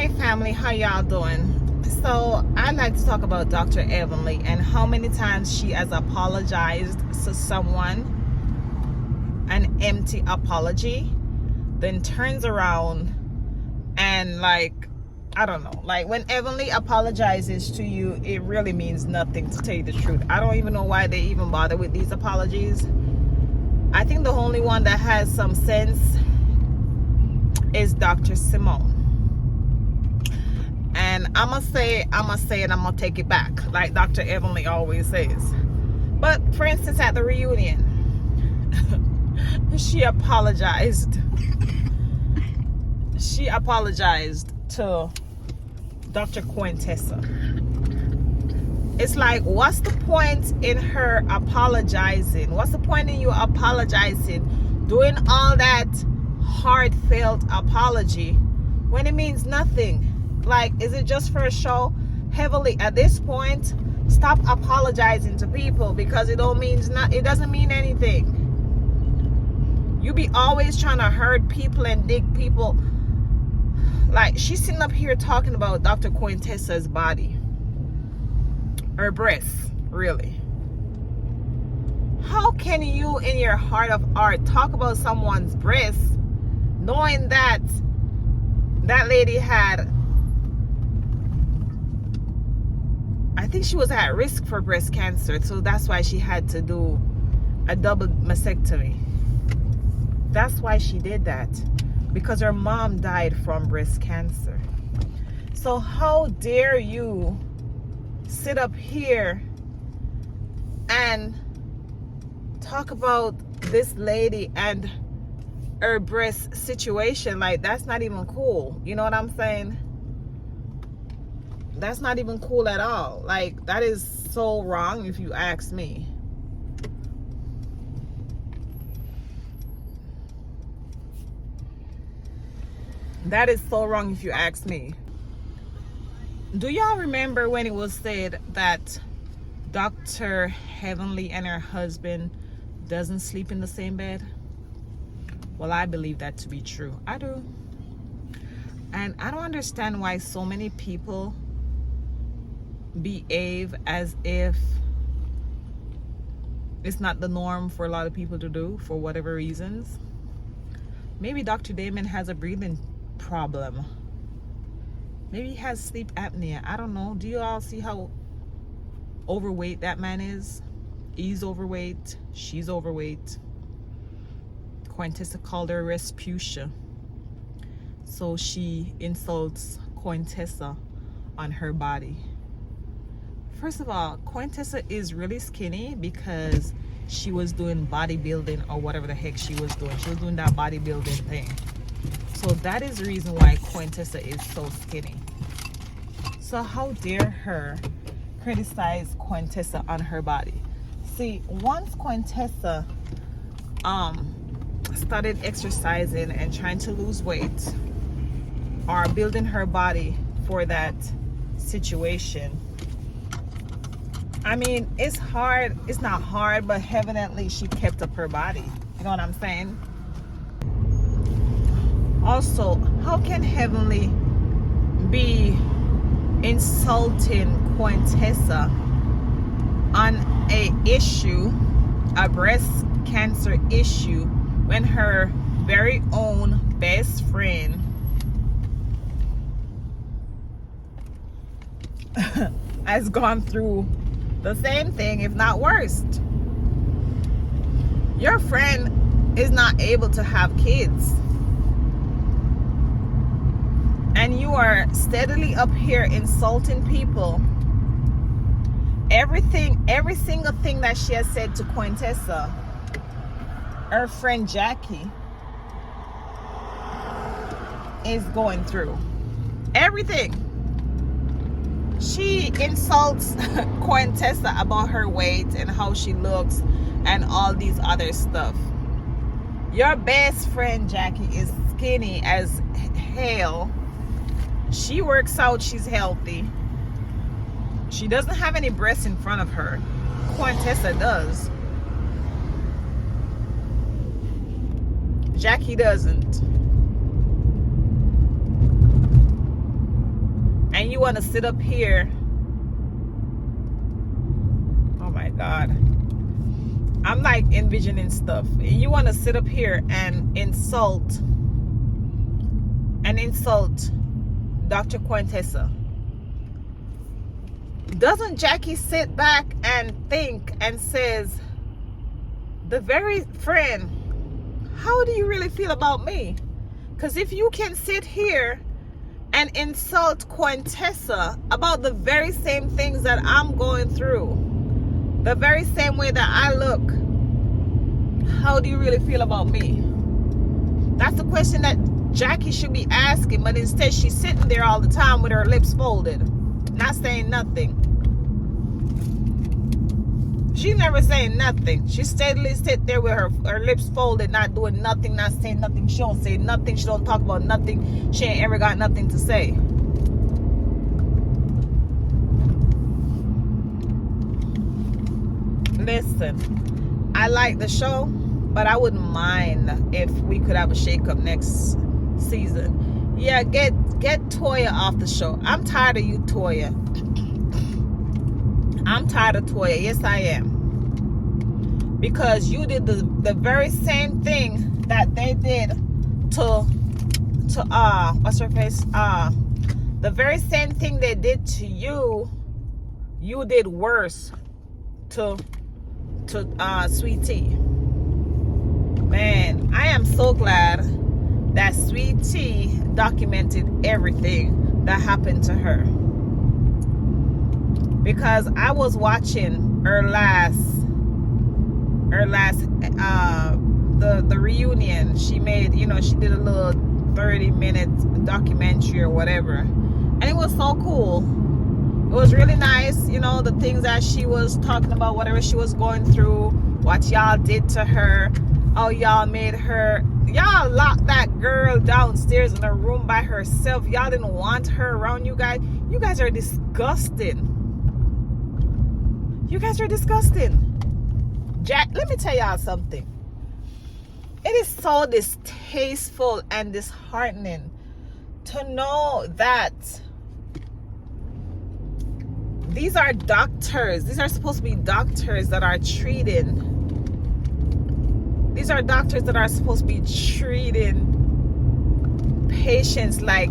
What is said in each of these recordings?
Hey family, how y'all doing? So I'd like to talk about Dr. Evanly and how many times she has apologized to someone, an empty apology, then turns around and I don't know, when Evanly apologizes to you, it really means nothing, to tell you the truth. I don't even know why they even bother with these apologies. I think the only one that has some sense is Dr. Simone. And I'm gonna say it, and I'm gonna take it back, like Dr. Evanly always says. But for instance, at the reunion, she apologized. She apologized to Dr. Cointessa. It's like, what's the point in her apologizing? What's the point in you apologizing, doing all that heartfelt apology when it means nothing? Like, is it just for a show? Heavily, at this point, stop apologizing to people, because it doesn't mean anything. You be always trying to hurt people and dig people. Like, she's sitting up here talking about Dr. Cointessa's body, her breasts, really. How can you, in your heart of heart, talk about someone's breasts, knowing that that lady had, I think she was at risk for breast cancer, so that's why she had to do a double mastectomy. That's why she did that, because her mom died from breast cancer. So how dare you sit up here and talk about this lady and her breast situation? Like, that's not even cool. You know what I'm saying? That's not even cool at all. Like, that is so wrong if you ask me. That is so wrong if you ask me. Do y'all remember when it was said that Dr. Evanly and her husband doesn't sleep in the same bed? Well, I believe that to be true. I do. And I don't understand why so many people behave as if it's not the norm for a lot of people to do, for whatever reasons. Maybe Dr. Damon has a breathing problem. Maybe he has sleep apnea. I don't know. Do you all see how overweight that man is? He's overweight. She's overweight. Cointessa called her Respucia. So she insults Cointessa on her body. First of all, Cointessa is really skinny because she was doing bodybuilding or whatever the heck she was doing. She was doing that bodybuilding thing. So that is the reason why Cointessa is so skinny. So how dare her criticize Cointessa on her body? See, once Cointessa started exercising and trying to lose weight or building her body for that situation, I mean, it's hard. It's not hard, but evidently she kept up her body. You know what I'm saying? Also, how can Evanly be insulting Cointessa on a breast cancer issue, when her very own best friend has gone through the same thing, if not worse? Your friend is not able to have kids, and you are steadily up here insulting people. Every single thing that she has said to Cointessa, her friend Jackie is going through. Everything. She insults Cointessa about her weight and how she looks and all these other stuff. Your best friend Jackie is skinny as hell. She works out, she's healthy. She doesn't have any breasts in front of her. Cointessa does. Jackie doesn't. you want to sit up here. Oh my God. I'm like envisioning stuff. You want to sit up here and insult Dr. Cointessa. Doesn't Jackie sit back and think and says, the very friend, how do you really feel about me? Because if you can sit here and insult Cointessa about the very same things that I'm going through, the very same way that I look, how do you really feel about me? That's the question that Jackie should be asking, but instead she's sitting there all the time with her lips folded, not saying nothing. She's never saying nothing. She steadily sit there with her lips folded, not doing nothing, not saying nothing. She don't say nothing. She don't talk about nothing. She ain't ever got nothing to say. Listen, I like the show, but I wouldn't mind if we could have a shake-up next season. Yeah, get Toya off the show. I'm tired of you, Toya. I'm tired of Toya. Yes, I am. Because you did the very same thing that they did to what's her face? The very same thing they did to you, you did worse to Sweet Tea. Man, I am so glad that Sweet Tea documented everything that happened to her. Because I was watching her last the reunion she made. You know, she did a little 30-minute documentary or whatever, and it was so cool. It was really nice, you know, the things that she was talking about, whatever she was going through, what y'all did to her, how y'all made her, y'all locked that girl downstairs in a room by herself. Y'all didn't want her around you guys. You guys are disgusting. You guys are disgusting. Jack, let me tell y'all something. It is so distasteful and disheartening to know that these are doctors. These are supposed to be doctors that are treating. These are doctors that are supposed to be treating patients like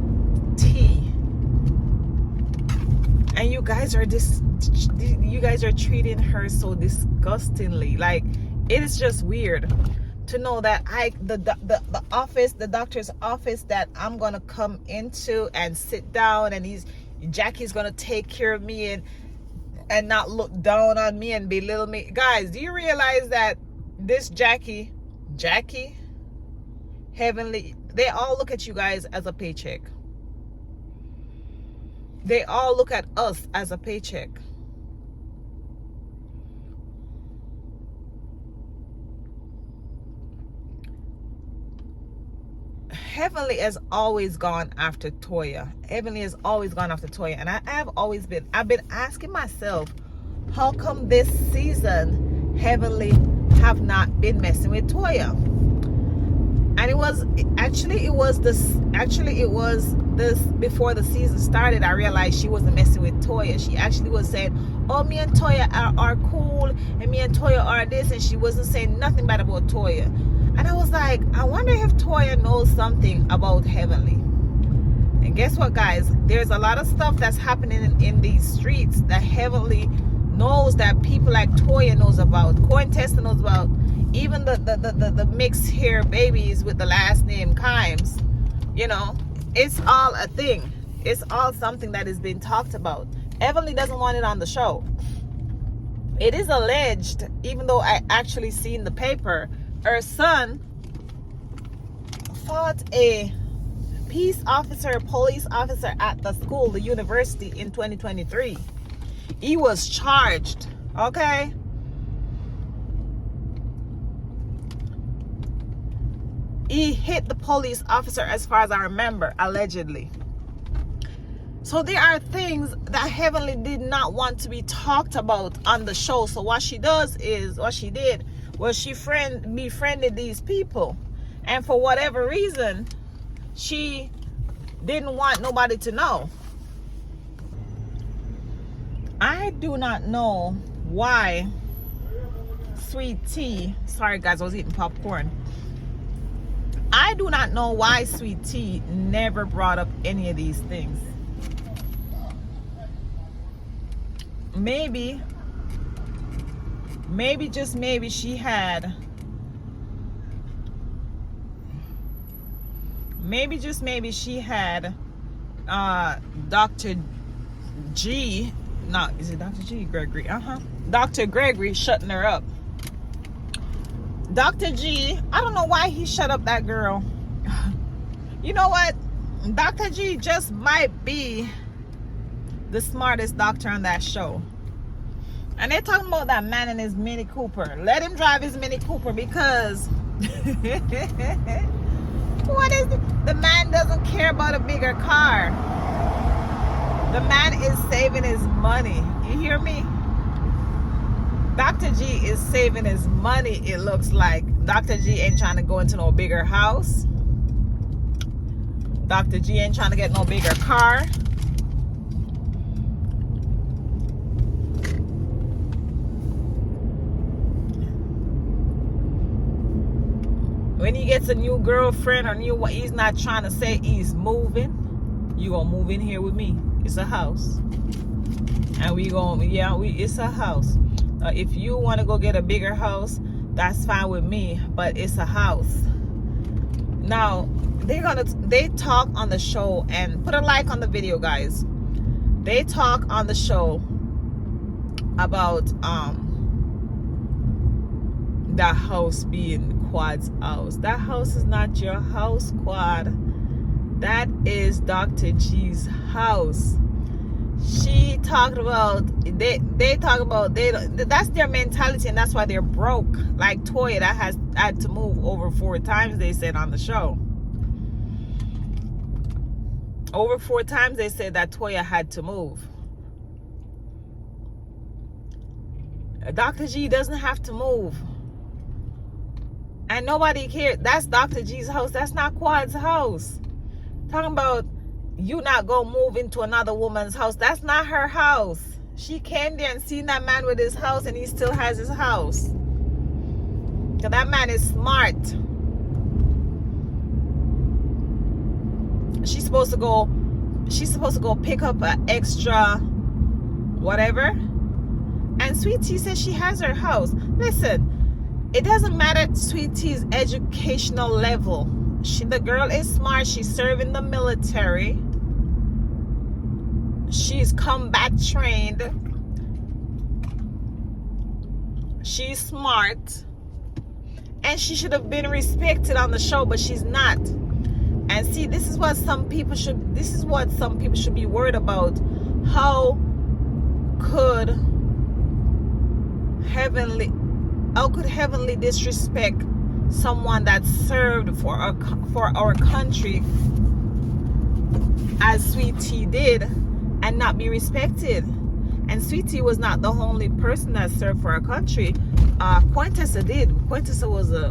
tea. And you guys are treating her so disgustingly. Like, it is just weird to know that the office, the doctor's office that I'm gonna come into and sit down, and Jackie's gonna take care of me and not look down on me and belittle me. Guys, do you realize that this Jackie, Heavenly, they all look at you guys as a paycheck. They all look at us as a paycheck. Heavenly has always gone after Toya. Heavenly has always gone after Toya. And I've been asking myself, how come this season Heavenly have not been messing with Toya? And it was this before the season started. I realized she wasn't messing with Toya. She actually was saying, oh, me and Toya are cool, and me and Toya are this, and she wasn't saying nothing bad about Toya. And I was like, I wonder if Toya knows something about Heavenly. And guess what, guys? There's a lot of stuff that's happening in these streets that Heavenly knows, that people like Toya knows about, Cointessa knows about, even the mixed hair babies with the last name Kimes. You know, it's all a thing. It's all something that is being talked about. Heavenly doesn't want it on the show. It is alleged, even though I actually seen the paper, her son fought a police officer at the school, the university, in 2023. He was charged, okay? He hit the police officer, as far as I remember, allegedly. So there are things that Heavenly did not want to be talked about on the show. So what she did was she befriended these people. And for whatever reason, she didn't want nobody to know. I do not know why Sweet Tea, sorry guys, I was eating popcorn. I do not know why Sweet Tea never brought up any of these things. Maybe just maybe she had, Dr. G, no, is it Dr. G? Gregory, Dr. Gregory shutting her up. Dr. G, I don't know why he shut up that girl. You know what? Dr. G just might be the smartest doctor on that show. And they're talking about that man in his Mini Cooper. Let him drive his Mini Cooper because what is it? The man doesn't care about a bigger car. The man is saving his money. You hear me? Dr. G is saving his money, it looks like. Dr. G ain't trying to go into no bigger house. Dr. G ain't trying to get no bigger car. When he gets a new girlfriend or new, he's not trying to say he's moving. You gonna move in here with me. It's a house. And we gonna, it's a house. If you want to go get a bigger house, that's fine with me, but it's a house. Now they talk on the show, and put a like on the video, guys. They talk on the show about that house being Quad's house. That house is not your house, Quad. That is Dr. G's house. She talked about, they talk about, that's their mentality, and that's why they're broke. Like Toya, that has had to move over 4 times, they said on the show. Over 4 times they said that Toya had to move. Dr. G doesn't have to move. And nobody cares. That's Dr. G's house. That's not Quad's house. Talking about you not gonna move into another woman's house. That's not her house. She came there and seen that man with his house, and he still has his house. Cause that man is smart. She's supposed to go pick up an extra whatever. And Sweet Tea says she has her house. Listen, it doesn't matter Sweet Tea's educational level. The girl is smart. She's serving the military. She's combat trained. She's smart. And she should have been respected on the show, but she's not. And see, this is what some people should be worried about. How could Heavenly disrespect someone that served for our country as Sweet Tea did and not be respected? And Sweet Tea was not the only person that served for our country. Cointessa did. Cointessa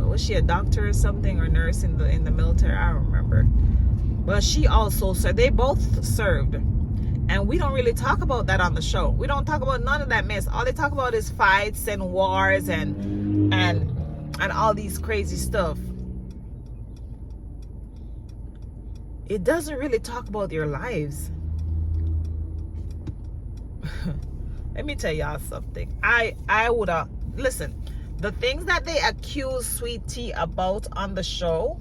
was she a doctor or something, or nurse in the military? I don't remember. But she also served. They both served. And we don't really talk about that on the show. We don't talk about none of that mess. All they talk about is fights and wars and all these crazy stuff. It doesn't really talk about their lives. Let me tell y'all something. I would listen, the things that they accuse Sweet Tea about on the show,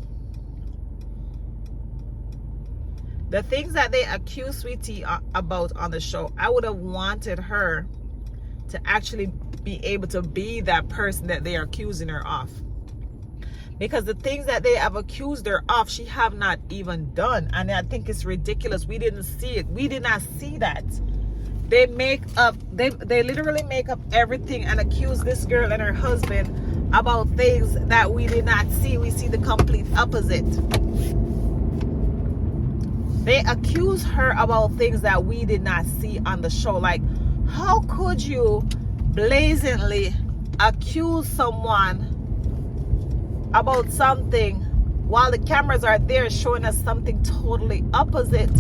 the things that they accuse Sweet Tea about on the show, I would have wanted her to actually be able to be that person that they are accusing her of. Because the things that they have accused her of, she have not even done. And I think it's ridiculous. We didn't see it. We did not see that. They literally make up everything and accuse this girl and her husband about things that we did not see. We see the complete opposite. They accuse her about things that we did not see on the show. Like, how could you blatantly accuse someone about something while the cameras are there showing us something totally opposite?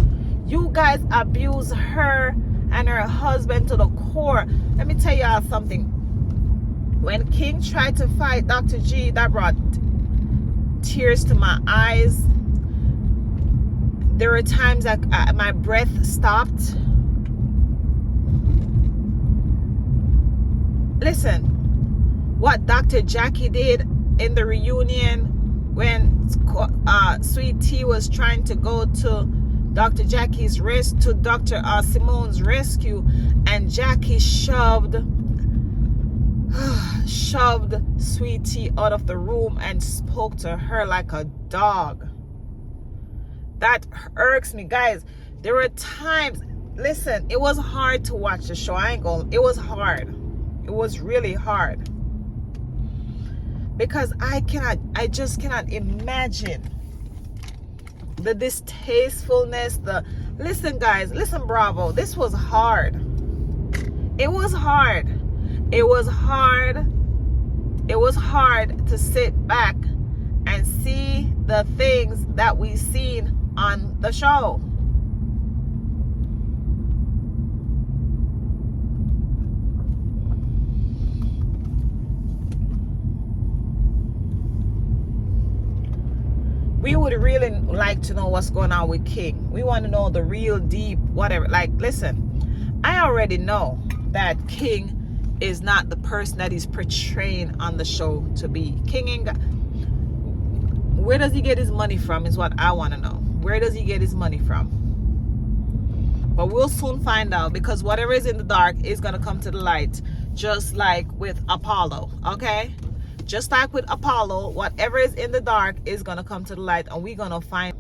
You guys abuse her and her husband to the core. Let me tell y'all something. When King tried to fight Dr. G, that brought tears to my eyes. There were times that my breath stopped. Listen, what Dr. Jackie did in the reunion when Sweet Tea was trying to go to Dr. Jackie's to Dr. Simone's rescue, and Jackie shoved Sweet Tea out of the room and spoke to her like a dog. That irks me, guys. There were times, listen, it was hard to watch the show. It was hard. It was really hard. Because I just cannot imagine the distastefulness, listen guys, listen Bravo, this was hard. It was hard. It was hard. It was hard to sit back and see the things that we seen on the show. We would really like to know what's going on with King. We want to know the real deep whatever. Like, listen, I already know that King is not the person that he's portraying on the show to be. King ain't got... Where does he get his money from is what I want to know. Where does he get his money from? But we'll soon find out, because whatever is in the dark is going to come to the light, just like with Apollo, okay? Just like with Apollo, whatever is in the dark is going to come to the light, and we're going to find...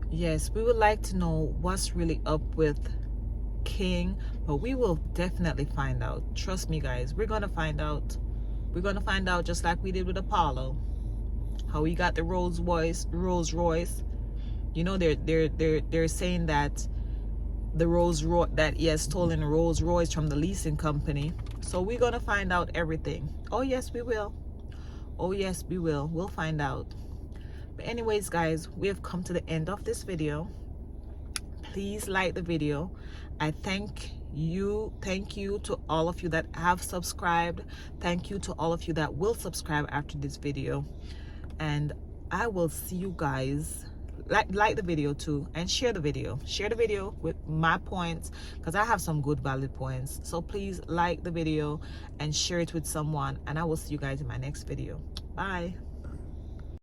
Yes, we would like to know what's really up with King, but we will definitely find out. Trust me, guys. We're going to find out. We're going to find out just like we did with Apollo. How he got the Rolls Royce. You know, they're saying that the that he has stolen a Rolls Royce from the leasing company. So we're gonna find out everything. Oh yes, we will. Oh yes, we will. We'll find out. But anyways, guys, we have come to the end of this video. Please like the video. I thank you to all of you that have subscribed. Thank you to all of you that will subscribe after this video, and I will see you guys. Like the video too, and share the video with my points, because I have some good valid points. So please like the video and share it with someone, and I will see you guys in my next video. Bye.